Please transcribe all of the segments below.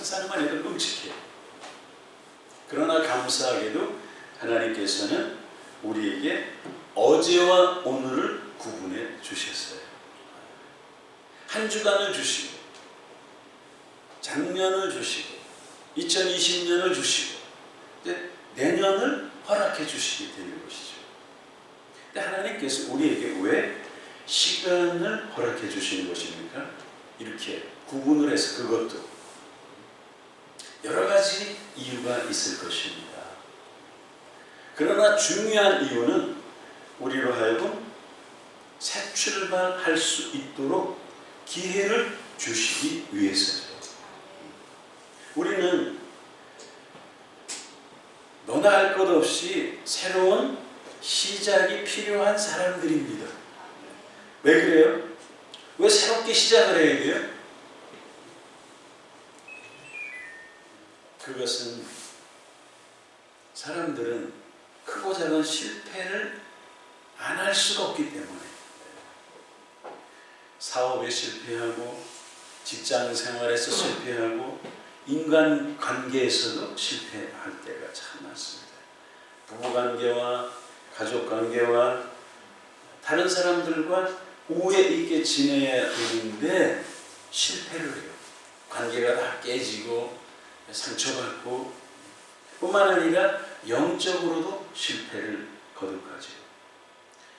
상상만 해도 끔찍해요. 그러나 감사하게도 하나님께서는 우리에게 어제와 오늘을 구분해 주셨어요. 한 주간을 주시고 작년을 주시고 2020년을 주시고 이제 내년을 허락해 주시게 되는 것이죠. 근데 하나님께서 우리에게 왜 시간을 허락해 주시는 것입니까? 이렇게 구분을 해서 그것도 여러 가지 이유가 있을 것입니다. 그러나 중요한 이유는 우리로 하여금 새 출발할 수 있도록 기회를 주시기 위해서죠. 우리는 너나 할 것 없이 새로운 시작이 필요한 사람들입니다. 왜 그래요? 왜 새롭게 시작을 해야 돼요? 그것은 사람들은 크고 작은 실패를 안 할 수가 없기 때문에 사업에 실패하고 직장 생활에서 실패하고 인간관계에서도 실패할 때가 참 많습니다. 부부관계와 가족관계와 다른 사람들과 우애 있게 지내야 되는데 실패를 해요. 관계가 다 깨지고 상처받고 뿐만 아니라 영적으로도 실패를 거듭하죠.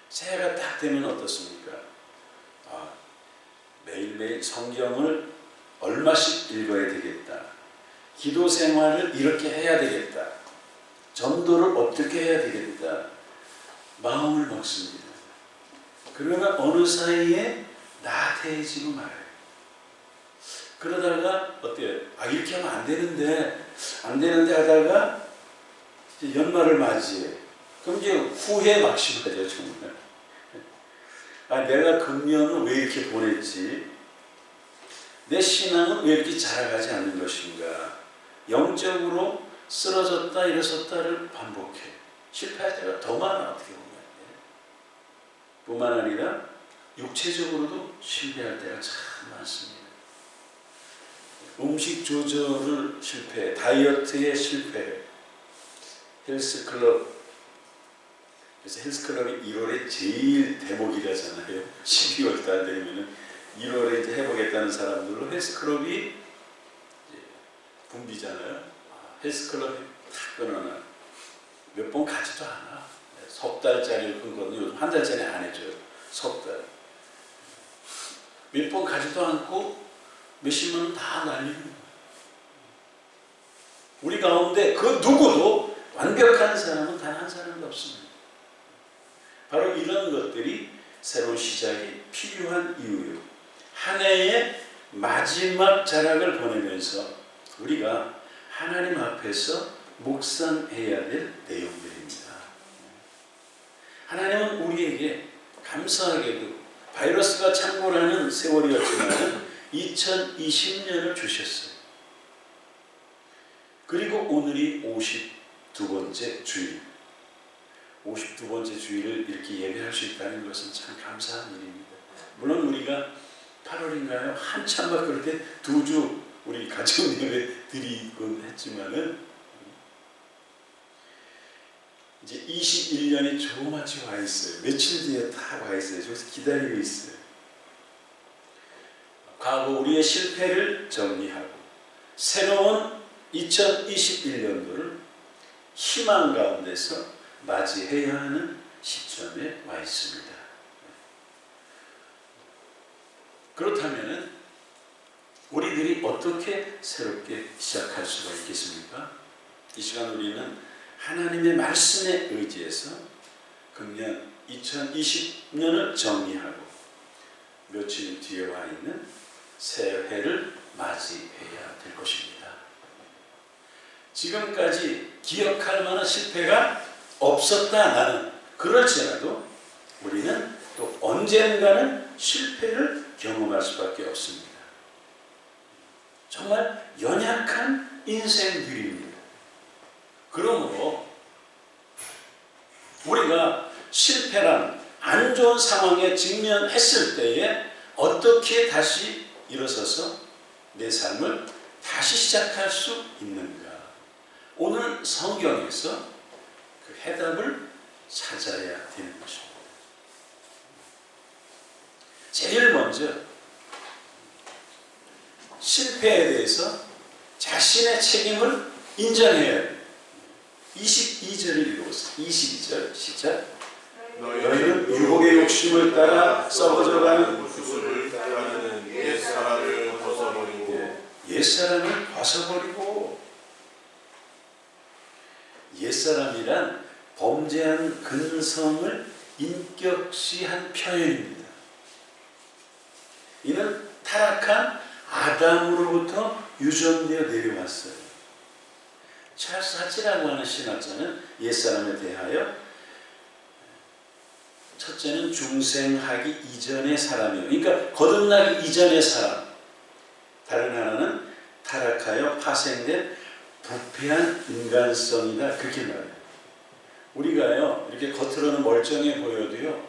새해가 딱 되면 어떻습니까? 매일매일 성경을 얼마씩 읽어야 되겠다. 기도 생활을 이렇게 해야 되겠다. 전도를 어떻게 해야 되겠다. 마음을 먹습니다. 그러나 어느 사이에 나태해지고 말아요. 그러다가 어때요? 이렇게 하면 안 되는데 하다가 이제 연말을 맞이해. 그럼 이제 후회 막 심하죠, 정말. 내가 금년은 왜 이렇게 보냈지? 내 신앙은 왜 이렇게 자라가지 않는 것인가? 영적으로 쓰러졌다 일어섰다를 반복해. 실패할 때가 더 많아, 어떻게 보면. 뿐만 아니라 육체적으로도 실패할 때가 참 많습니다. 음식 조절을 실패해, 다이어트에 실패해, 헬스클럽. 그래서 헬스클럽이 1월에 제일 대목이라잖아요. 12월 달 되면 1월에 이제 해보겠다는 사람들로 헬스클럽이 이제 붐비잖아요. 헬스클럽 탁 끊어놔. 몇 번 가지도 않아. 석 달짜리를 끊거든요. 요즘 한 달짜리 안 해줘요. 석 달. 몇 번 가지도 않고 몇십만 원 다 날리는 거예요. 우리 가운데 그 누구도 완벽한 사람은 단 한 사람도 없습니다. 바로 이런 것들이 새로운 시작이 필요한 이유예요. 한 해의 마지막 자락을 보내면서 우리가 하나님 앞에서 묵상해야 될 내용들입니다. 하나님은 우리에게 감사하게도 바이러스가 창궐하는 세월이었지만 2020년을 주셨어요. 그리고 오늘이 52번째 주일. 52번째 주일을 이렇게 예배할 수 있다는 것은 참 감사한 일입니다. 물론 우리가 8월인가요? 한참 막 그럴 때 2주 우리 가정 예배 드리곤 했지만은 이제 21년이 조금씩 와 있어요. 며칠 뒤에 다 와 있어요. 저기서 기다리고 있어요. 과거 우리의 실패를 정리하고 새로운 2021년도를 희망 가운데서 맞이해야 하는 시점에 와 있습니다. 그렇다면 우리들이 어떻게 새롭게 시작할 수가 있겠습니까? 이 시간 우리는 하나님의 말씀에 의지해서 금년 2020년을 정리하고 며칠 뒤에 와 있는 새해를 맞이해야 될 것입니다. 지금까지 기억할 만한 실패가 없었다 나는. 그럴지라도 우리는 또 언젠가는 실패를 경험할 수밖에 없습니다. 정말 연약한 인생들입니다. 그러므로 우리가 실패란 안 좋은 상황에 직면했을 때에 어떻게 다시 일어서서 내 삶을 다시 시작할 수 있는가? 오늘 성경에서 그 해답을 찾아야 되는 것입니다. 제일 먼저 실패에 대해서 자신의 책임을 인정해야 해요. 22절을 읽어보세요. 22절 시작. 너희는 유혹의 욕심을 따라 썩어져가는 모습을 따르는 옛사람을 벗어버리고 옛사람을 벗어버리고. 옛사람이란 범죄한 근성을 인격시한 표현입니다. 이는 타락한 아담으로부터 유전되어 내려왔어요. 찰스 하치라고 하는 신학자는 옛사람에 대하여 첫째는 중생하기 이전의 사람이에요. 그러니까 거듭나기 이전의 사람. 다른 하나는 타락하여 파생된 부패한 인간성이다. 그렇게 말해요. 우리가요, 이렇게 겉으로는 멀쩡해 보여도요,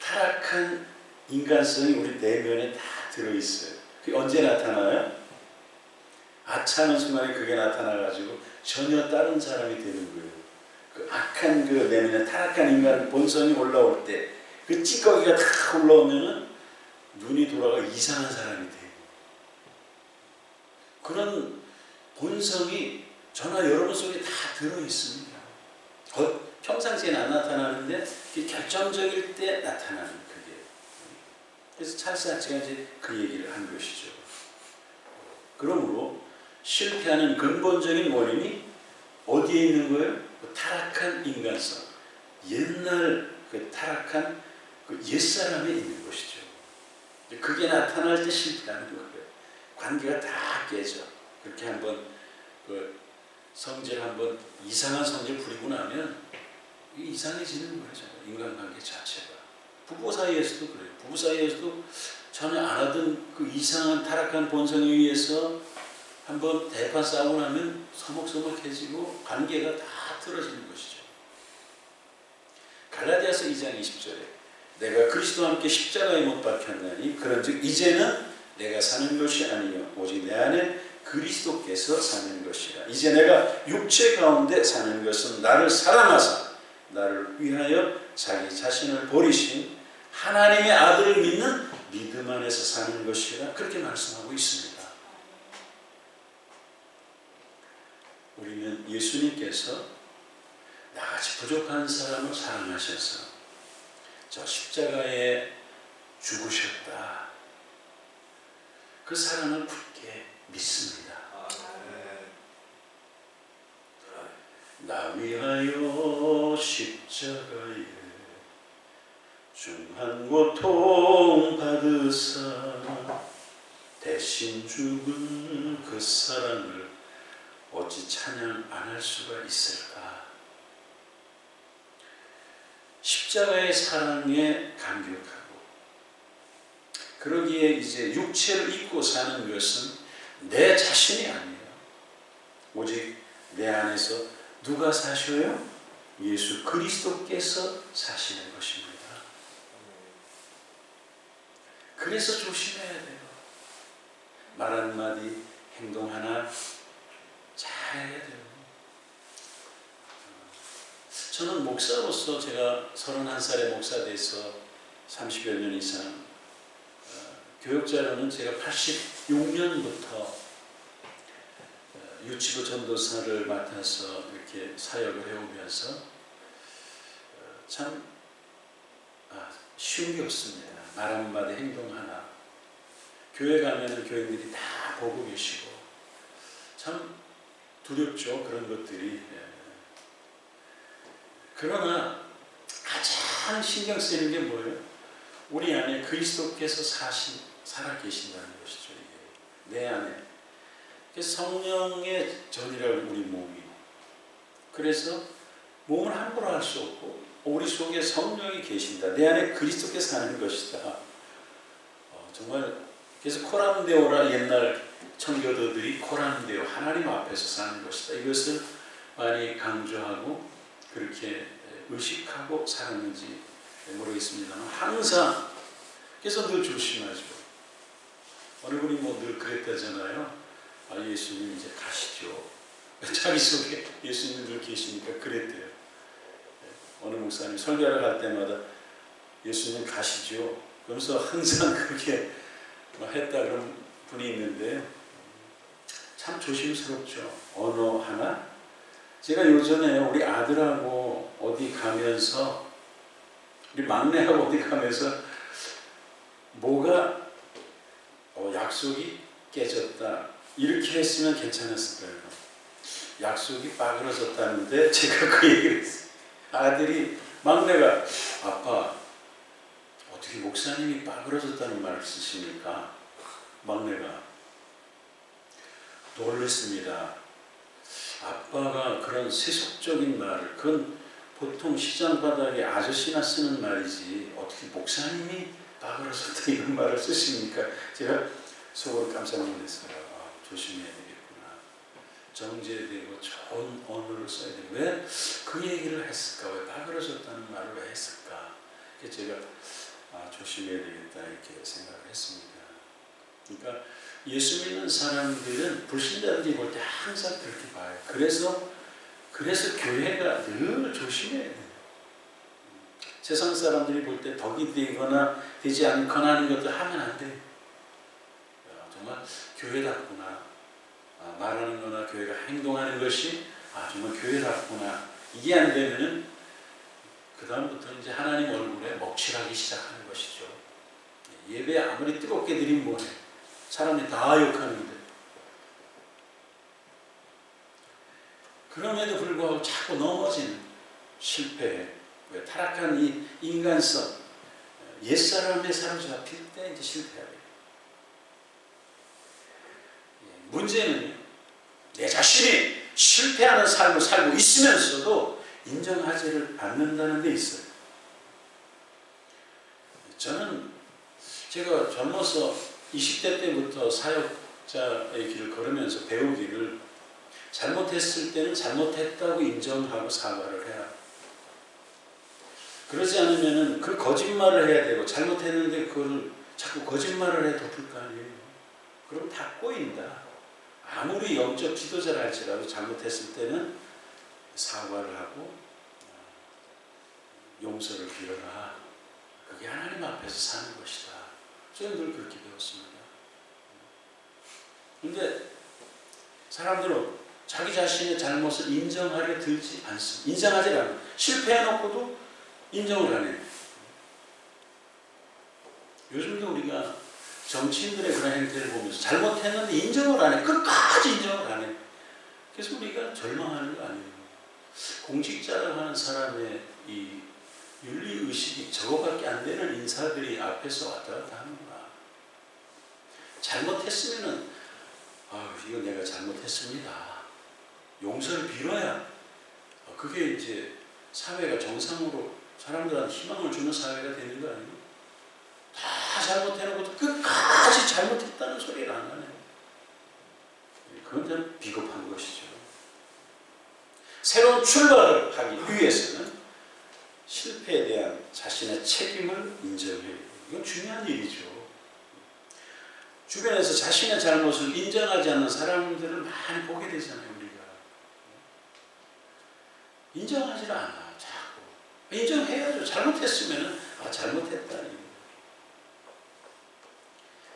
타락한 인간성이 우리 내면에 다 들어있어요. 그게 언제 나타나요? 아차하는 순간에 그게 나타나가지고 전혀 다른 사람이 되는 거예요. 그 악한 그 내면에 타락한 인간 본성이 올라올 때 그 찌꺼기가 다 올라오면은 눈이 돌아가 이상한 사람이 돼요. 그런 본성이 저나 여러분 속에 다 들어있습니다. 평상시에는 안 나타나는데 결정적일 때 나타나는 그게. 그래서 찰스 하치가 이제 그 얘기를 한 것이죠. 그러므로 실패하는 근본적인 원인이 어디에 있는 거예요? 그 타락한 인간성. 옛날 그 타락한 그 옛사람에 있는 것이죠. 그게 나타날 때 실패하는 거예요. 관계가 다 깨져. 그렇게 한번 그 성질 한번 이상한 성질 부리고 나면 이상해지는 거예요. 인간관계 자체가. 부부 사이에서도 그래요. 부부 사이에서도 전혀 안 하던 그 이상한 타락한 본성에 의해서 한번 대판 싸우고 나면 서먹서먹해지고 관계가 다 틀어지는 것이죠. 갈라디아서 2장 20절에 내가 그리스도와 함께 십자가에 못 박혔나니 그런즉 이제는 내가 사는 것이 아니요 오직 내 안에 그리스도께서 사는 것이라. 이제 내가 육체 가운데 사는 것은 나를 사랑하사 나를 위하여 자기 자신을 버리신 하나님의 아들을 믿는 믿음 안에서 사는 것이라. 그렇게 말씀하고 있습니다. 우리는 예수님께서 나같이 부족한 사람을 사랑하셔서 저 십자가에 죽으셨다. 그 사랑을 굳게 믿습니다. 나 위하여 십자가에 중한 고통 받으사 대신 죽은 그 사랑을 어찌 찬양 안 할 수가 있을까? 십자가의 사랑에 감격하고 그러기에 이제 육체를 입고 사는 것은 내 자신이 아니에요. 오직 내 안에서 누가 사셔요? 예수 그리스도께서 사시는 것입니다. 그래서 조심해야 돼요. 말 한마디, 행동 하나 잘해야 돼요. 저는 목사로서 제가 31살에 목사 돼서 30여 년 이상, 교육자로는 제가 86년부터 유치부 전도사를 맡아서 이렇게 사역을 해오면서 참 쉬운 게 없습니다. 말 한마디 행동 하나. 교회 가면 교인들이 다 보고 계시고 참 두렵죠. 그런 것들이. 그러나 가장 신경 쓰이는 게 뭐예요? 우리 안에 그리스도께서 살아 계신다는 것이죠. 이게. 내 안에. 성령의 전이라고 우리 몸이. 그래서 몸을 함부로 할 수 없고 우리 속에 성령이 계신다. 내 안에 그리스도께서 사는 것이다. 정말 그래서 코람데오라 옛날 청교도들이 코람데오 하나님 앞에서 사는 것이다. 이것을 많이 강조하고 그렇게 의식하고 살았는지 모르겠습니다만 항상 그래서 늘 조심하죠. 어느 분이 늘 그랬다잖아요. 아, 예수님 이제 가시죠. 자기 속에 예수님 늘 계시니까 그랬대요. 어느 목사님 설교를 할 때마다 예수님 가시죠. 그러면서 항상 그렇게 했다 그런 분이 있는데 참 조심스럽죠. 언어 하나. 제가 요전에 우리 아들하고 어디 가면서 우리 막내하고 어디 가면서 뭐가 약속이 깨졌다 이렇게 했으면 괜찮았을 거예요. 약속이 빠그러졌다는데 제가 그 얘기를 했어요. 아들이 막내가 아빠 어떻게 목사님이 빠그러졌다는 말을 쓰십니까? 막내가 놀랐습니다. 아빠가 그런 세속적인 말을 그건 보통 시장 바닥에 아저씨나 쓰는 말이지 어떻게 목사님이 빠그러졌다 이런 말을 쓰십니까? 제가 속으로 깜짝 놀랐어요. 조심해야 되겠구나. 정제되고 좋은 언어를 써야 되고 왜 그 얘기를 했을까? 왜 빠그러졌다는 말을 왜 했을까? 제가 조심해야 되겠다 이렇게 생각을 했습니다. 그러니까 예수 믿는 사람들은 불신자들이 볼 때 항상 그렇게 봐요. 그래서 교회가 늘 조심해야 돼요. 세상 사람들이 볼 때 덕이 되거나 되지 않거나 하는 것들 하면 안 돼요. 정말 교회답구나. 말하는 거나 교회가 행동하는 것이 정말 교회답구나. 이게 안 되면은 그 다음부터 이제 하나님 얼굴에 먹칠하기 시작하는 것이죠. 예배 아무리 뜨겁게 드리면 뭐해? 사람이 다 욕하는데. 그럼에도 불구하고 자꾸 넘어지는 실패, 타락한 이 인간성, 옛사람의 사로잡힐 때 이제 실패하게. 문제는 내 자신이 실패하는 삶을 살고 있으면서도 인정하지를 않는다는 데 있어요. 저는 제가 젊어서 20대 때부터 사역자의 길을 걸으면서 배우기를 잘못했을 때는 잘못했다고 인정하고 사과를 해야. 그러지 않으면 그 거짓말을 해야 되고 잘못했는데 그걸 자꾸 거짓말을 해 덮을 거 아니에요. 그럼 다 꼬인다. 아무리 영적 지도자라 할지라도 잘못했을 때는 사과를 하고 용서를 빌어라. 그게 하나님 앞에서 사는 것이다. 저는 늘 그렇게 배웠습니다. 그런데 사람들은 자기 자신의 잘못을 인정하려 들지 않습니다. 인정하지 않아요. 실패해놓고도 인정을 안 해요. 요즘도 우리가 정치인들의 그런 행태를 보면서 잘못했는데 인정을 안 해. 끝까지 인정을 안 해. 그래서 우리가 절망하는 거 아니에요. 공직자라고 하는 사람의 이 윤리의식이 저거밖에 안 되는 인사들이 앞에서 왔다 갔다 하는구나. 잘못했으면은 이거 내가 잘못했습니다. 용서를 빌어야 그게 이제 사회가 정상으로 사람들한테 희망을 주는 사회가 되는 거 아니에요? 다 잘못해놓고 끝까지 잘못했다는 소리를 안 하네요. 그건 좀 비겁한 것이죠. 새로운 출발을 하기 위해서는 실패에 대한 자신의 책임을 인정해요. 이건 중요한 일이죠. 주변에서 자신의 잘못을 인정하지 않는 사람들을 많이 보게 되잖아요. 우리가 인정하지 않아. 자꾸 인정해야죠. 잘못했으면 잘못했다.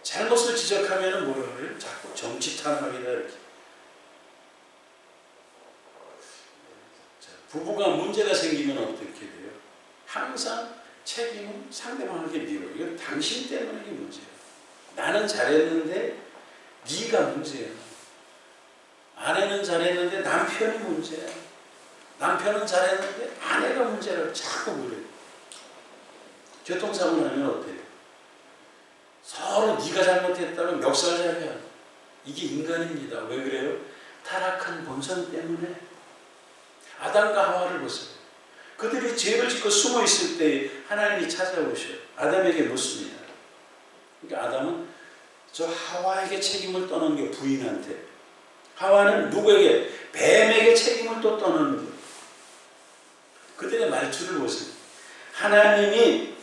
잘못을 지적하면 뭐라 그래요? 자꾸 정치탄압이다 이렇게. 부부가 문제가 생기면 어떻게 돼요? 항상 책임은 상대방에게 밀어요. 이건 당신 때문에 이게 문제예요. 나는 잘했는데 네가 문제야. 아내는 잘했는데 남편이 문제야. 남편은 잘했는데 아내가 문제라고 자꾸 그래요. 교통사고 나면 어때요? 서로 네가 잘못했다면 멱살잡아야. 이게 인간입니다. 왜 그래요? 타락한 본성 때문에. 아담과 하와를 보세요. 그들이 죄를 짓고 숨어 있을 때 하나님이 찾아오셔요. 아담에게 묻습니다. 그러니까 아담은 저 하와에게 책임을 떠는 게 부인한테. 하와는 누구에게? 뱀에게 책임을 또 떠는 거예요. 그들의 말투를 보세요. 하나님이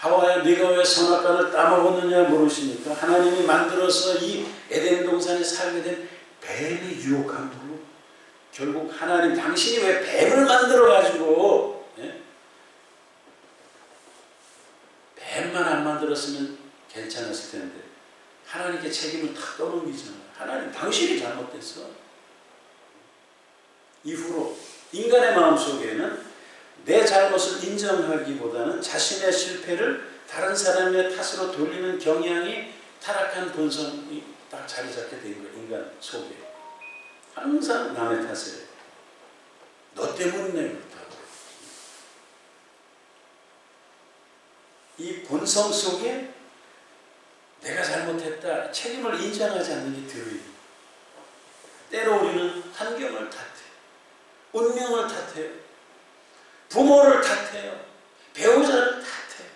하와야 네가 왜 선악과를 따먹었느냐 물으시니까 하나님이 만들어서 이 에덴 동산에 살게 된 뱀의 유혹함으로 결국 하나님 당신이 왜 뱀을 만들어 가지고 뱀만 안 만들었으면 괜찮았을 텐데 하나님께 책임을 다 떠넘기잖아요. 하나님 당신이 잘못됐어. 이후로 인간의 마음속에는 내 잘못을 인정하기보다는 자신의 실패를 다른 사람의 탓으로 돌리는 경향이 타락한 본성이 딱 자리 잡게 된 거예요. 인간 속에. 항상 남의 탓을 해요. 너 때문에 그렇다고. 이 본성 속에 내가 잘못했다 책임을 인정하지 않는 게 들어요. 때로 우리는 환경을 탓해요. 운명을 탓해요. 부모를 탓해요. 배우자를 탓해요.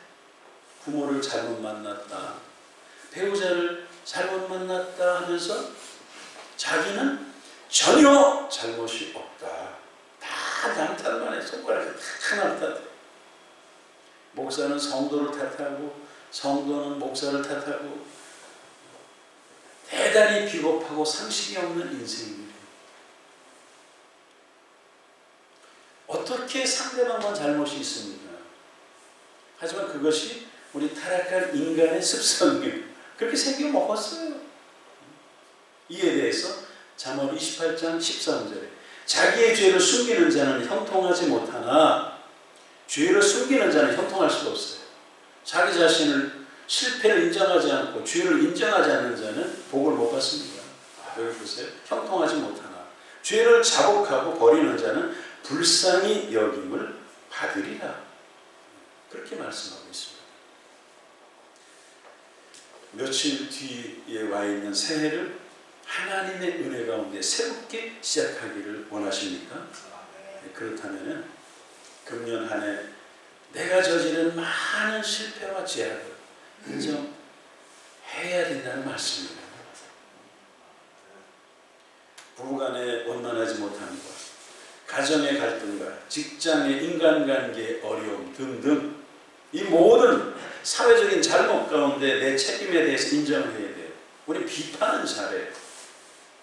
부모를 잘못 만났다. 배우자를 잘못 만났다 하면서 자기는 전혀 잘못이 없다. 다 남 탓만 해. 손가락에 하나를 탓해. 목사는 성도를 탓하고 성도는 목사를 탓하고 대단히 비겁하고 상식이 없는 인생입니다. 어떻게 상대방만 잘못이 있습니까? 하지만 그것이 우리 타락한 인간의 습성이에요. 그렇게 생겨 먹었어요. 이에 대해서 잠언 28장 13절에 자기의 죄를 숨기는 자는 형통하지 못하나 죄를 숨기는 자는 형통할 수가 없어요. 자기 자신을 실패를 인정하지 않고 죄를 인정하지 않는 자는 복을 못 받습니다. 여기 보세요. 형통하지 못하나 죄를 자복하고 버리는 자는 불쌍히 여김을 받으리라. 그렇게 말씀하고 있습니다. 며칠 뒤에 와 있는 새해를 하나님의 은혜 가운데 새롭게 시작하기를 원하십니까? 그렇다면 금년 한 해 내가 저지른 많은 실패와 죄악을 인정해야 된다는 말씀입니다. 부부간에 원만하지 못함과 가정의 갈등과 직장의 인간관계의 어려움 등등 이 모든 사회적인 잘못 가운데 내 책임에 대해서 인정해야 돼요. 우리 비판은 잘해요.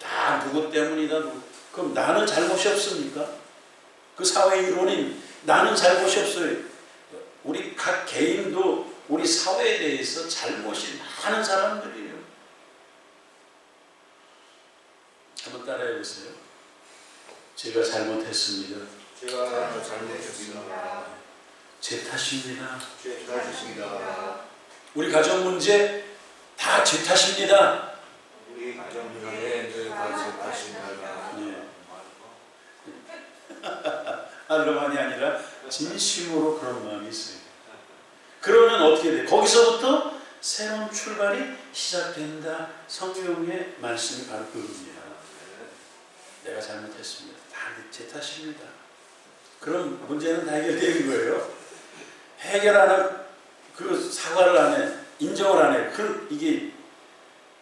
다 누구 때문이다. 그럼 나는 잘못이 없습니까? 그 사회의 이론인 나는 잘못이 없어요. 우리 각 개인도 우리 사회에 대해서 잘못이 많은 사람들이에요. 한번 따라해 보세요. 제가 잘못했습니다. 제가 잘못했습니다. 제 탓입니다. 제 탓입니다. 우리 가정 문제 다 제 탓입니다. 우리 가정 문제 다 제 탓입니다. 네. 알로만이 아니라 진심으로 그런 마음이 있어요. 그러면 어떻게 돼요? 거기서부터 새로운 출발이 시작된다. 성경의 말씀이 바로 그겁니다. 내가 잘못했습니다. 다 제 탓입니다. 그럼 문제는 다 해결되는 거예요. 해결 안 하고 그 사과를 안 해, 인정을 안 해. 그럼 이게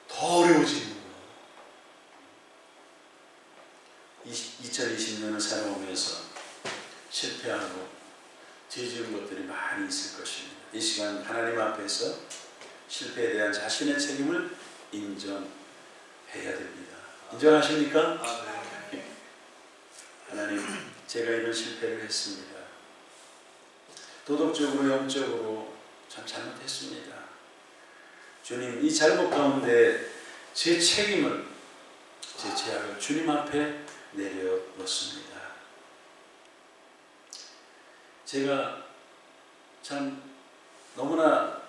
더 어려워지는 거예요. 2020년을 살아오면서 실패하고 뒤지은 것들이 많이 있을 것입니다. 이 시간 하나님 앞에서 실패에 대한 자신의 책임을 인정해야 됩니다. 인정하십니까? 하나님, 제가 이런 실패를 했습니다. 도덕적으로 영적으로 참 잘못했습니다. 주님, 이 잘못 가운데 제 책임을, 제 죄악을 주님 앞에 내려놓습니다. 제가 참 너무나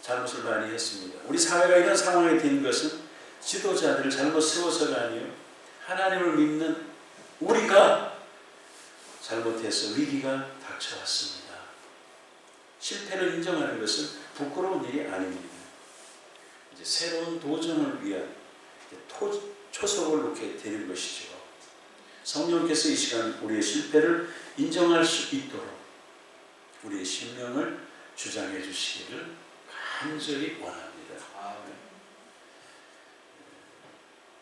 잘못을 많이 했습니다. 우리 사회가 이런 상황에 된 것은 지도자들을 잘못 세워서가 아니에요. 하나님을 믿는 우리가 잘못해서 위기가 닥쳐왔습니다. 실패를 인정하는 것은 부끄러운 일이 아닙니다. 이제 새로운 도전을 위한 초석을 놓게 되는 것이죠. 성령께서 이 시간 우리의 실패를 인정할 수 있도록 우리의 심령을 주장해 주시기를 간절히 원합니다.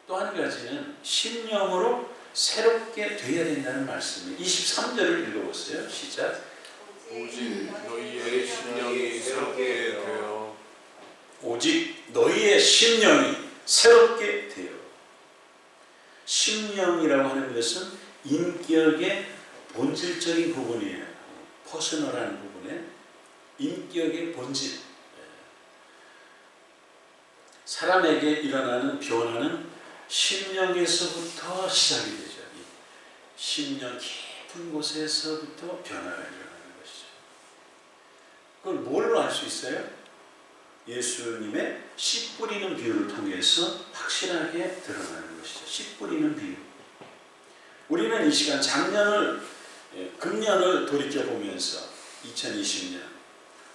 또 한 가지는 심령으로 새롭게 되어야 된다는 말씀이에요. 23절을 읽어보세요. 시작. 오직 너희의 심령이 새롭게 되어 오직 너희의 심령이 새롭게 되어. 심령이라고 하는 것은 인격의 본질적인 부분이에요. 퍼스널한 부분에 인격의 본질. 사람에게 일어나는 변화는 심령에서부터 시작이 되죠. 심령 깊은 곳에서부터 변화가 일어나는 것이죠. 그걸 뭘로 알 수 있어요? 예수님의 씨 뿌리는 비유를 통해서 확실하게 드러나는 것이죠. 씨 뿌리는 비유. 우리는 이 시간 작년을, 금년을 돌이켜보면서 2020년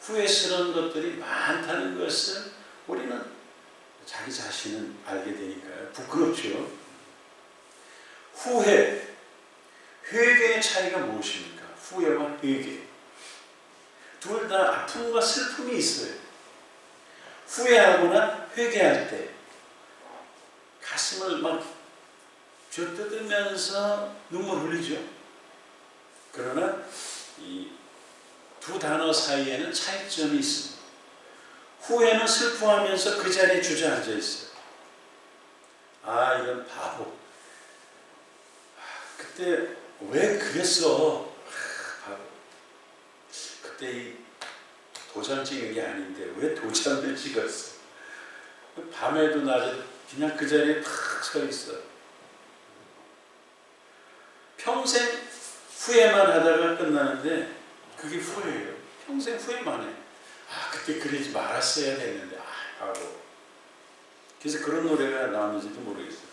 후회스러운 것들이 많다는 것을 우리는 자기 자신은 알게 되니까요. 부끄럽죠. 후회, 회개의 차이가 무엇입니까? 후회와 회개. 둘 다 아픔과 슬픔이 있어요. 후회하거나 회개할 때 가슴을 막 쥐어뜯으면서 눈물 흘리죠. 그러나 이 두 단어 사이에는 차이점이 있습니다. 후회는 슬퍼하면서 그 자리에 주저앉아 있어요. 아, 이런 바보. 그때 왜 그랬어? 바보. 그때 이 도장 찍은 게 아닌데 왜 도장을 찍었어? 밤에도 낮에도 그냥 그 자리에 탁 서 있어. 평생 후회만 하다가 끝나는데 그게 후회예요. 평생 후회만 해. 아, 그때 그러지 말았어야 됐는데. 아, 바보. 그래서 그런 노래가 나오는지도 모르겠어요.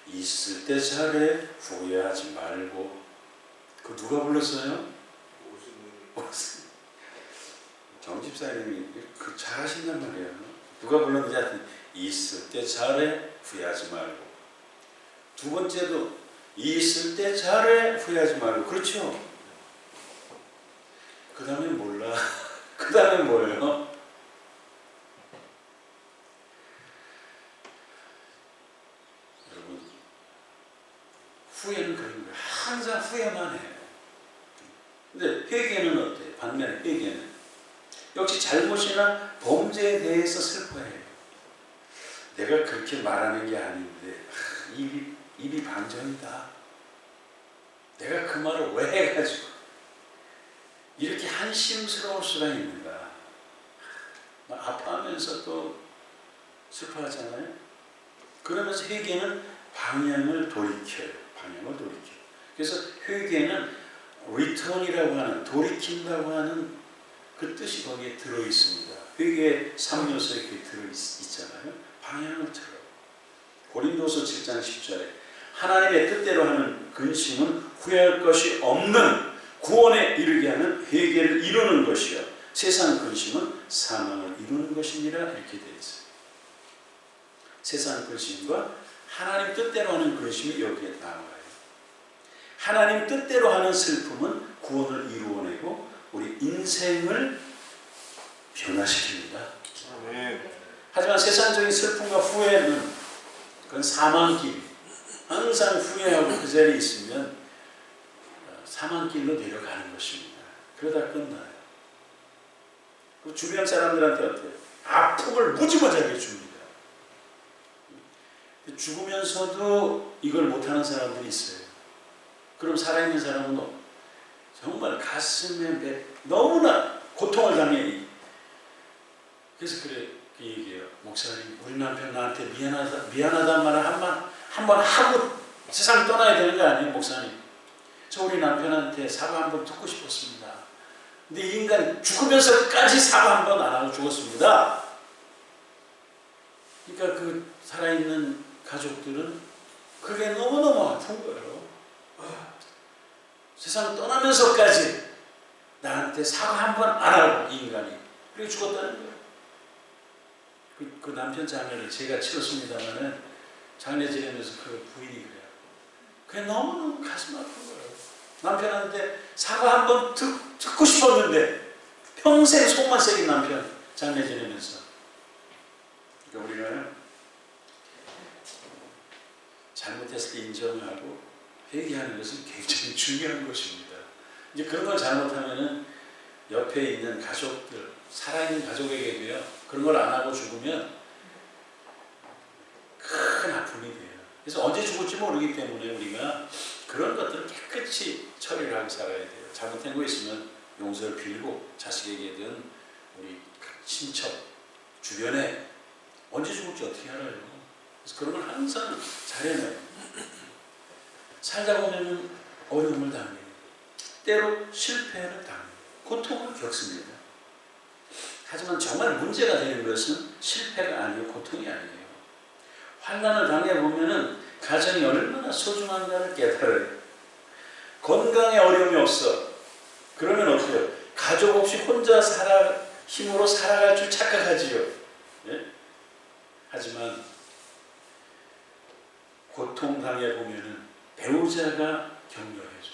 있을 때 잘해 후회하지 말고. 그거 누가 불렀어요? 정 집사님이 그 잘하신단 말이에요. 누가 불렀는지 하여튼 있을 때 잘해 후회하지 말고. 두 번째도 있을 때 잘해 후회하지 말고. 그렇죠? 그 다음에 몰라. 그 다음에 뭐예요? 여러분, 후회는 그런 거예요. 항상 후회만 해요. 근데 회개는 어때요? 반면에 회개는 역시 잘못이나 범죄에 대해서 슬퍼해요. 내가 그렇게 말하는 게 아닌데 입이 방정이다. 내가 그 말을 왜 해가지고 이렇게 한심스러울 수가 있는가. 아파하면서 또 슬퍼하잖아요. 그러면서 회개는 방향을 돌이켜요. 방향을 돌이켜요. 그래서 회개는 return이라고 하는, 돌이킨다고 하는 그 뜻이 거기에 들어있습니다. 회개의 3요소에 그게 들어있잖아요. 방향을 틀어요. 고린도서 7장 10절에 하나님의 뜻대로 하는 근심은 후회할 것이 없는 구원에 이르게 하는 회개를 이루는 것이요 세상 근심은 사망을 이루는 것이니라 이렇게 되어 있어요. 세상 근심과 하나님 뜻대로 하는 근심이 여기에 나와요. 하나님 뜻대로 하는 슬픔은 구원을 이루어내고 우리 인생을 변화시킵니다. 하지만 세상적인 슬픔과 후회는 그건 사망길. 항상 후회하고 그 자리에 있으면 사망길로 내려가는 것입니다. 그러다 끝나요. 그 주변 사람들한테 어때요? 아픔을 무지무지하게 줍니다. 죽으면서도 이걸 못하는 사람들이 있어요. 그럼 살아있는 사람은 정말 가슴에 너무나 고통을 당해. 그래서 그래 그 얘기해요. 목사님, 우리 남편 나한테 미안하다는 말을 한 번 하고 세상 떠나야 되는 거 아니에요, 목사님? 저 우리 남편한테 사과 한 번 듣고 싶었습니다. 근데 이 인간 죽으면서까지 사과 한 번 안 하고 죽었습니다. 그러니까 그 살아있는 가족들은 그게 너무너무 아픈 거예요. 세상 떠나면서까지 나한테 사과 한 번 안 하고 이 인간이 그렇게 죽었다는 거예요. 그 남편 장례를 제가 치렀습니다만은 장례 지내면서 그 부인이 그래요. 그게 너무너무 가슴 아픈 거예요. 남편한테 사과 한 번 듣고 싶었는데 평생 속만 새긴 남편 장례 지내면서. 그러니까 우리는 잘못했을 때 인정하고 회개하는 것은 굉장히 중요한 것입니다. 이제 그런 걸 잘못하면은 옆에 있는 가족들, 살아있는 가족에게도요, 그런 걸 안 하고 죽으면 큰 아픔이 돼요. 그래서 언제 죽을지 모르기 때문에 우리가 그런 것들을 깨끗이 처리를 하고 살아야 돼요. 잘못된 거 있으면 용서를 빌고 자식에게든 우리 친척 주변에 언제 죽을지 어떻게 알아요? 그래서 그런 걸 항상 잘해놔요. 살다 보면은 어려움을 당해요. 때로 실패를 당해요. 고통을 겪습니다. 하지만 정말 문제가 되는 것은 실패가 아니고 고통이 아니에요. 환난을 당해보면은 가정이 얼마나 소중한가를 깨달아요. 건강에 어려움이 없어. 그러면 어때요? 가족 없이 혼자 힘으로 살아갈 줄 착각하지요. 예? 하지만 고통 당해보면은 배우자가 격려해줘.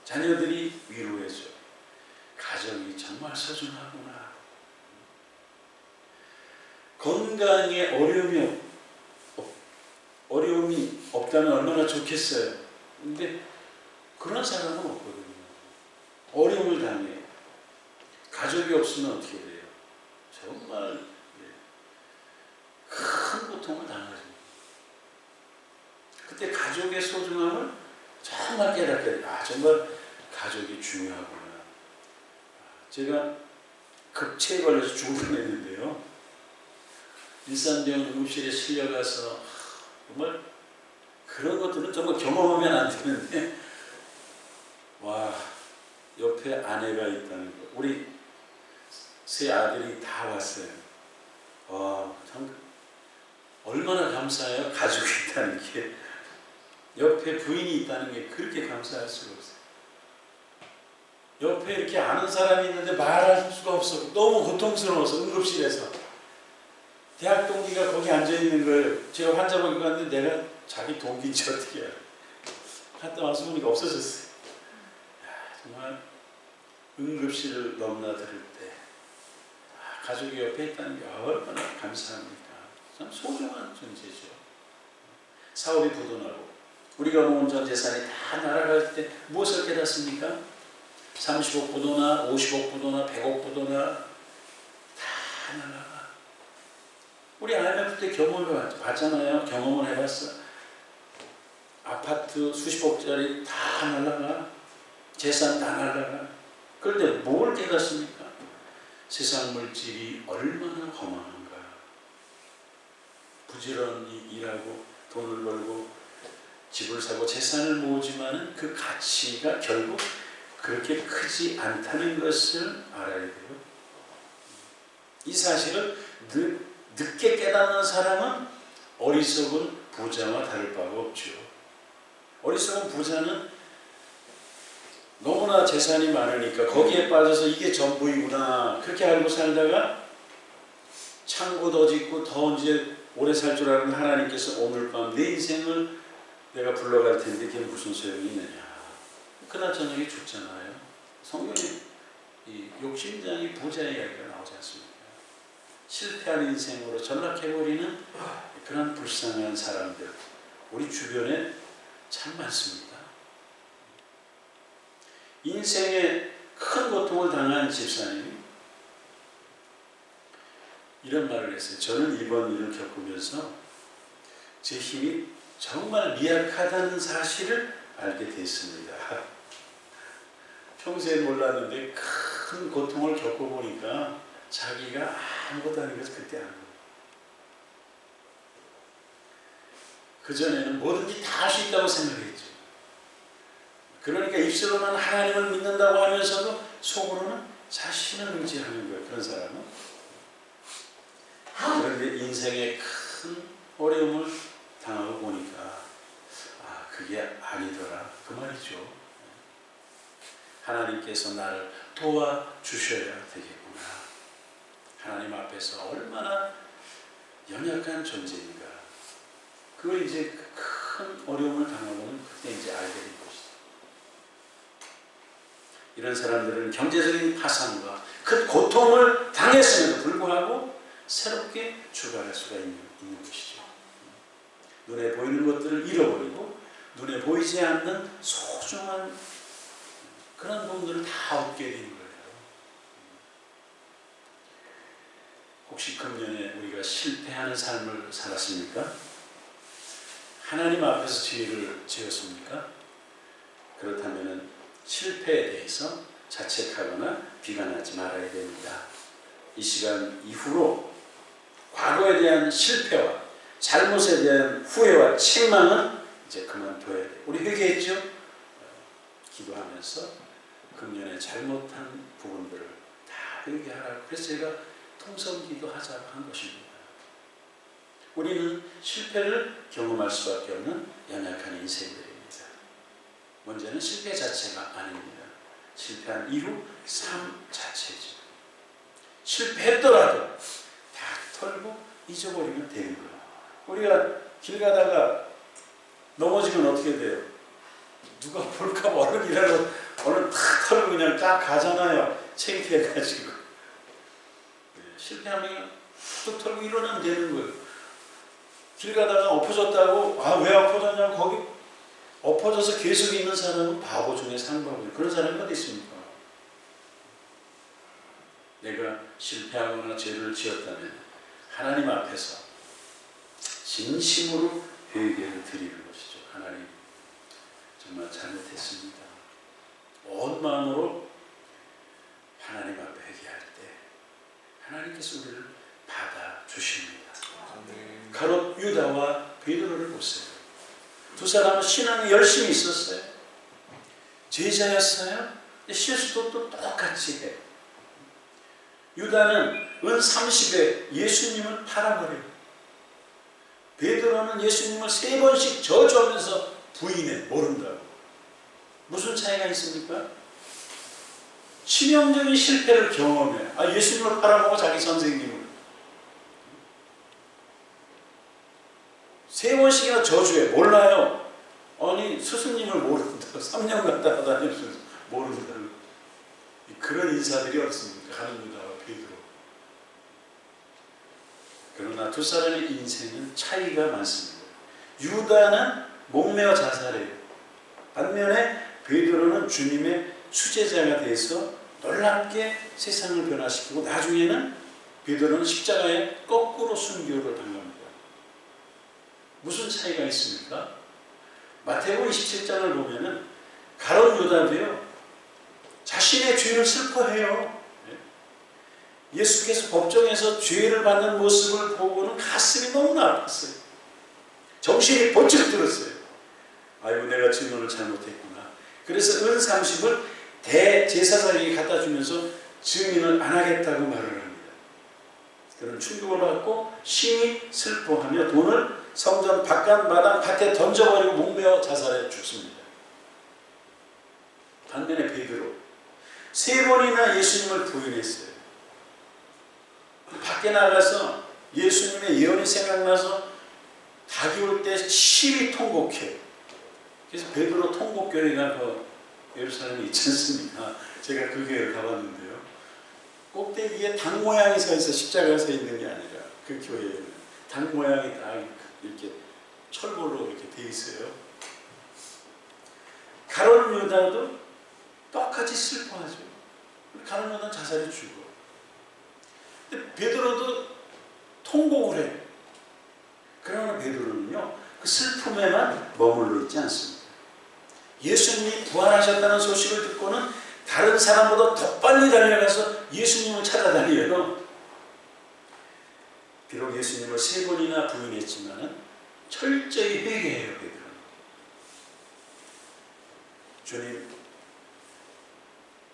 자녀들이 위로해줘. 가정이 정말 소중하구나. 건강에 어려움이 없다면 얼마나 좋겠어요. 근데 그런 사람은 없거든요. 어려움을 당해. 가족이 없으면 어떻게 돼요? 정말 큰 고통을 당하죠. 그때 가족의 소중함을 정말 깨닫게 돼요. 정말 가족이 중요하구나. 제가 급체에 걸려서 죽을 뻔했는데요. 일산병원 응급실에 실려가서 정말 그런 것들은 정말 경험하면 안 되는데, 와, 옆에 아내가 있다는 거. 우리 세 아들이 다 왔어요. 와, 참 얼마나 감사해요. 가족이 있다는 게. 옆에 부인이 있다는 게 그렇게 감사할 수가 없어요. 옆에 이렇게 아는 사람이 있는데 말할 수가 없어. 너무 고통스러워서 응급실에서. 대학 동기가 거기 앉아있는 걸 제가 환자 보고 갔는데 내가 자기 동기인지 어떻게 알아. 갔다 와서 보니까 없어졌어요. 정말 응급실을 넘나들 때 가족이 옆에 있다는 게 얼마나 감사합니까. 참 소중한 존재죠. 사업이 부도나고 우리가 모은 전 재산이 다 날아갈 때 무엇을 깨닫습니까? 30억 부도나 50억 부도나 100억 부도나 다 날아가. 우리 IMF 때 경험을 봤잖아요. 경험을 해봤어. 아파트 수십억짜리 다 날아가. 재산 다 날아가. 그런데 뭘 깨닫습니까? 세상 물질이 얼마나 험한가. 부지런히 일하고 돈을 벌고 집을 사고 재산을 모으지만은 그 가치가 결국 그렇게 크지 않다는 것을 알아야 돼요. 이 사실을 늦게 깨닫는 사람은 어리석은 부자와 다를 바가 없죠. 어리석은 부자는 너무나 재산이 많으니까 거기에 빠져서 이게 전부이구나 그렇게 알고 살다가 창고 더 짓고 더 이제 오래 살 줄 아는 하나님께서 오늘 밤 내 인생을 내가 불러갈 텐데 그게 무슨 소용이 있느냐. 그날 저녁에 죽잖아요. 성경에 이 욕심장이 부자의 이야기가 나오지 않습니까? 실패한 인생으로 전락해버리는 그런 불쌍한 사람들 우리 주변에 참 많습니다. 인생에 큰 고통을 당한 집사님이 이런 말을 했어요. 저는 이번 일을 겪으면서 제 힘이 정말 미약하다는 사실을 알게 됐습니다. 평소에 몰랐는데 큰 고통을 겪어보니까 자기가 아무것도 아닌 것을 그때 안 거예요. 그전에는 뭐든지 다 할 수 있다고 생각했죠. 그러니까 입술로는 하나님을 믿는다고 하면서도 속으로는 자신을 의지하는 거예요. 그런 사람은. 그런데 인생에 큰 어려움을 당하고 보니까 그게 아니더라. 그 말이죠. 하나님께서 나를 도와주셔야 되겠구나. 하나님 앞에서 얼마나 연약한 존재인가. 그걸 이제 큰 어려움을 당하고는 그때 이제 알게 된 것이죠. 이런 사람들은 경제적인 파산과 큰 고통을 당했음에도 불구하고 새롭게 출발할 수가 있는 것이죠. 눈에 보이는 것들을 잃어버리고 눈에 보이지 않는 소중한 그런 부분들을 다 얻게 되는 거예요. 혹시 금년에 우리가 실패하는 삶을 살았습니까? 하나님 앞에서 죄를 지었습니까? 그렇다면 실패에 대해서 자책하거나 비관하지 말아야 됩니다. 이 시간 이후로 과거에 대한 실패와 잘못에 대한 후회와 책망은 이제 그만둬야 돼요. 우리 회개했죠? 기도하면서 금년에 잘못한 부분들을 다 회개하라고. 그래서 제가 통성기도 하자고 한 것입니다. 우리는 실패를 경험할 수밖에 없는 연약한 인생들입니다. 문제는 실패 자체가 아닙니다. 실패한 이후 삶 자체죠. 실패했더라도 다 털고 잊어버리면 되는 거예요. 우리가 길 가다가 넘어지면 어떻게 돼요? 누가 볼까 봐 얼른이라도 얼른 탁 털고 그냥 딱 가잖아요. 창피해가지고. 실패하면 툭 털고 일어나면 되는 거예요. 길 가다가 엎어졌다고 왜 엎어졌냐고 거기 엎어져서 계속 있는 사람은 바보 중에 상바보예요. 그런 사람이 어디 있습니까? 내가 실패하거나 죄를 지었다면 하나님 앞에서 진심으로 회개를 드리는 것이죠. 하나님 정말 잘못했습니다. 온 마음으로 하나님 앞에 회개할 때 하나님께서 우리를 받아주십니다. 가롯 유다와 베드로를 보세요. 두 사람은 신앙이 열심히 있었어요. 제자였어요. 실수도 또 똑같이 해요. 유다는 은 30에 예수님을 팔아버려요. 베드로는 예수님을 3번씩 저주하면서 부인해. 모른다고. 무슨 차이가 있습니까? 치명적인 실패를 경험해. 예수님을 팔아먹고 자기 선생님을 3번씩이나 저주해. 몰라요. 아니 스승님을 모른다고. 3년 갔다 다니면서 모른다고. 그런 인사들이 어떻습니까? 가는 유다와 베드로. 그러나 두 사람의 인생은 차이가 많습니다. 유다는 목매어 자살해요. 반면에 베드로는 주님의 수제자가 돼서 놀랍게 세상을 변화시키고 나중에는 베드로는 십자가에 거꾸로 순교를 당합니다. 무슨 차이가 있습니까? 마태복음 27장을 보면은 가룟 유다도요 자신의 죄를 슬퍼해요. 예수께서 법정에서 죄를 받는 모습을 보고는 가슴이 너무나 아팠어요. 정신이 번쩍 들었어요. 아이고 내가 증언을 잘못했구나. 그래서 은 30을 대제사장에게 갖다 주면서 증인을 안 하겠다고 말을 합니다. 그런 충격을 받고 심히 슬퍼하며 돈을 성전 바깥 마당 밭에 던져버리고 목매어 자살해 죽습니다. 반면에 베드로 3번이나 예수님을 부인했어요. 밖에 나가서 예수님의 예언이 생각나서 닭이 올 때 심히 통곡해요. 그래서 베드로 통곡교회가 예루살렘에 있지 않습니까? 제가 그 교회를 가봤는데요. 꼭대기에 닭 모양이 서 있어 십자가가 서 있는 게 아니라 그 교회에는 닭 모양이 다 이렇게 철골로 이렇게 돼 있어요. 가룟 유다도 똑같이 슬퍼하죠. 가룟 유다는 자살해 죽어. 근데 베드로도 통곡을 해. 그러나 베드로는요 그 슬픔에만 머물러 있지 않습니다. 예수님이 부활하셨다는 소식을 듣고는 다른 사람보다 더 빨리 달려가서 예수님을 찾아다녀요. 비록 예수님을 3번이나 부인했지만 철저히 회개해요. 베드로는. 주님,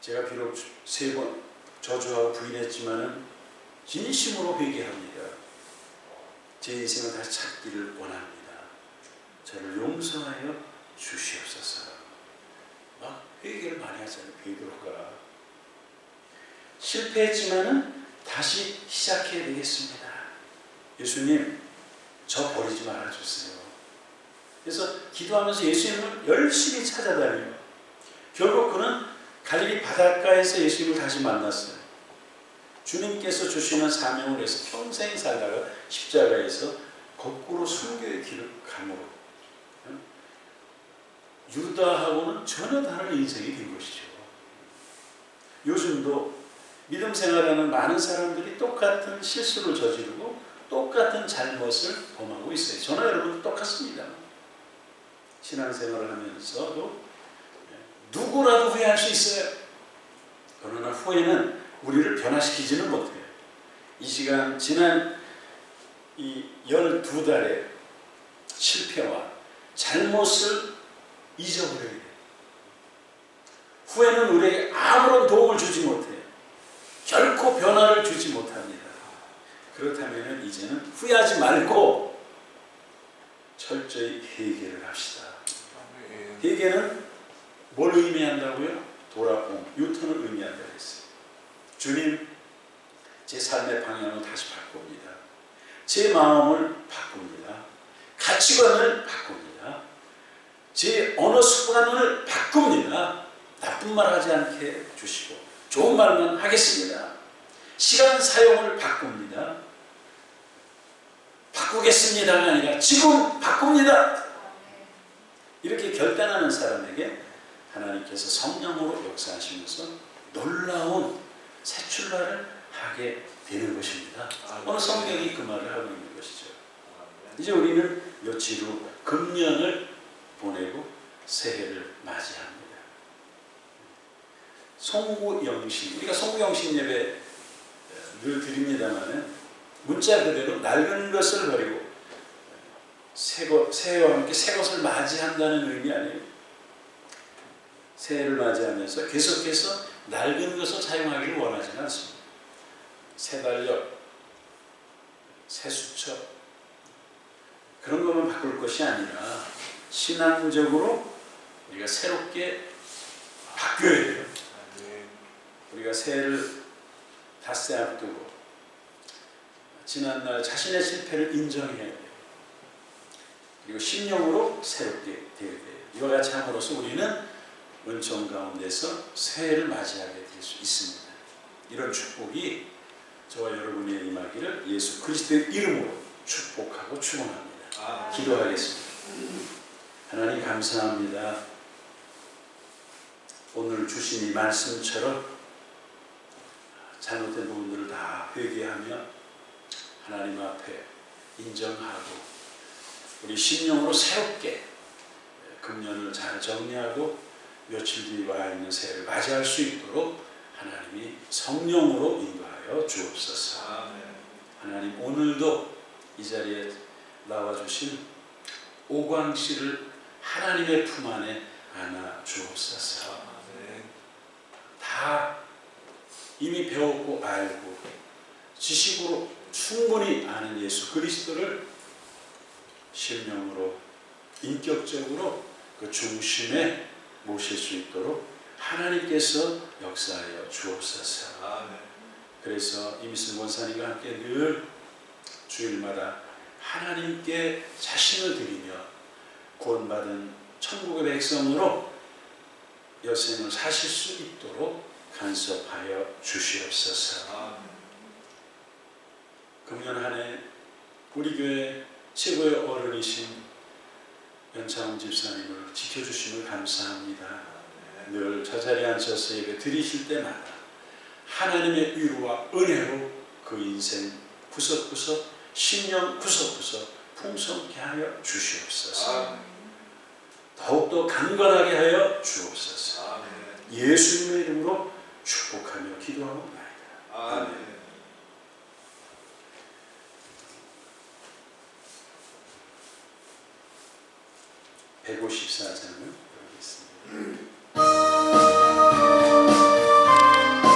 제가 비록 3번 저주하고 부인했지만 진심으로 회개합니다. 제 인생을 다시 찾기를 원합니다. 저를 용서하여 주시옵소서. 막 회개를 많이 하잖아요. 베드로가. 실패했지만은 다시 시작해야 되겠습니다. 예수님, 저 버리지 말아주세요. 그래서 기도하면서 예수님을 열심히 찾아다녀요. 결국 그는 갈릴리 바닷가에서 예수님을 다시 만났어요. 주님께서 주시는 사명을 해서 평생 살다가 십자가에서 거꾸로 순교의 길을 감으로 유다하고는 전혀 다른 인생이 된 것이죠. 요즘도 믿음 생활하는 많은 사람들이 똑같은 실수를 저지르고 똑같은 잘못을 범하고 있어요. 저나 여러분도 똑같습니다. 신앙생활을 하면서도 누구라도 후회할 수 있어요. 그러나 후회는 우리를 변화시키지는 못해요. 이 시간 지난 이 12달의 실패와 잘못을 잊어버려야 돼요. 후회는 우리에게 아무런 도움을 주지 못해요. 결코 변화를 주지 못합니다. 그렇다면 이제는 후회하지 말고 철저히 회개를 합시다. 회개는 뭘 의미한다고요? 돌아옴, 유턴을 의미한다고 했어요. 주님, 제 삶의 방향을 다시 바꿉니다. 제 마음을 바꿉니다. 가치관을 바꿉니다. 제 언어 습관을 바꿉니다. 나쁜 말 하지 않게 주시고 좋은 말만 하겠습니다. 시간 사용을 바꿉니다. 바꾸겠습니다가 아니라 지금 바꿉니다. 이렇게 결단하는 사람에게 하나님께서 성령으로 역사하시면서 놀라운 새 출발을 하게 되는 것입니다. 오늘 성경이 그 말을 하고 있는 것이죠. 이제 우리는 며칠 후 금년을 보내고 새해를 맞이합니다. 송구영신, 우리가 송구영신 예배 늘 드립니다만 문자 그대로 낡은 것을 버리고 새해와 함께 새 것을 맞이한다는 의미 아니에요. 새해를 맞이하면서 계속해서 낡은 것을 사용하기를 원하지는 않습니다. 새 달력, 새 수첩 그런 것만 바꿀 것이 아니라 신앙적으로 우리가 새롭게 바뀌어야 돼요. 우리가 새해를 닷새 앞두고 지난날 자신의 실패를 인정해야 돼요. 그리고 심령으로 새롭게 되어야 돼요. 이와 같이 함으로써 우리는 은총 가운데서 새해를 맞이하게 될 수 있습니다. 이런 축복이 저와 여러분의 임하기를 예수 그리스도의 이름으로 축복하고 축원합니다. 기도하겠습니다. 하나님 감사합니다. 오늘 주신 이 말씀처럼 잘못된 부분들을 다 회개하며 하나님 앞에 인정하고 우리 심령으로 새롭게 금년을 잘 정리하고 며칠 뒤에 와 있는 새해를 맞이할 수 있도록 하나님이 성령으로 인도하여 주옵소서. 하나님 오늘도 이 자리에 나와주신 오광 씨를 하나님의 품 안에 안아 주옵소서. 다 이미 배웠고 알고 지식으로 충분히 아는 예수 그리스도를 실명으로 인격적으로 그 중심에 모실 수 있도록 하나님께서 역사하여 주옵소서. 그래서 이미승 권사님과 함께 늘 주일마다 하나님께 자신을 드리며 구원받은 천국의 백성으로 여생을 사실 수 있도록 간섭하여 주시옵소서. 금년 한 해 우리 교회 최고의 어른이신 연창훈 집사님을 지켜주심을 감사합니다. 늘 저 자리에 앉아서 예배 드리실 때마다 하나님의 위로와 은혜로 그 인생 구석구석 심령 구석구석 풍성케 하여 주시옵소서. 더욱더 강건하게 하여 주옵소서. 예수님의 이름으로 축복하며 기도하옵나이다. 아멘. 154장을 보겠습니다.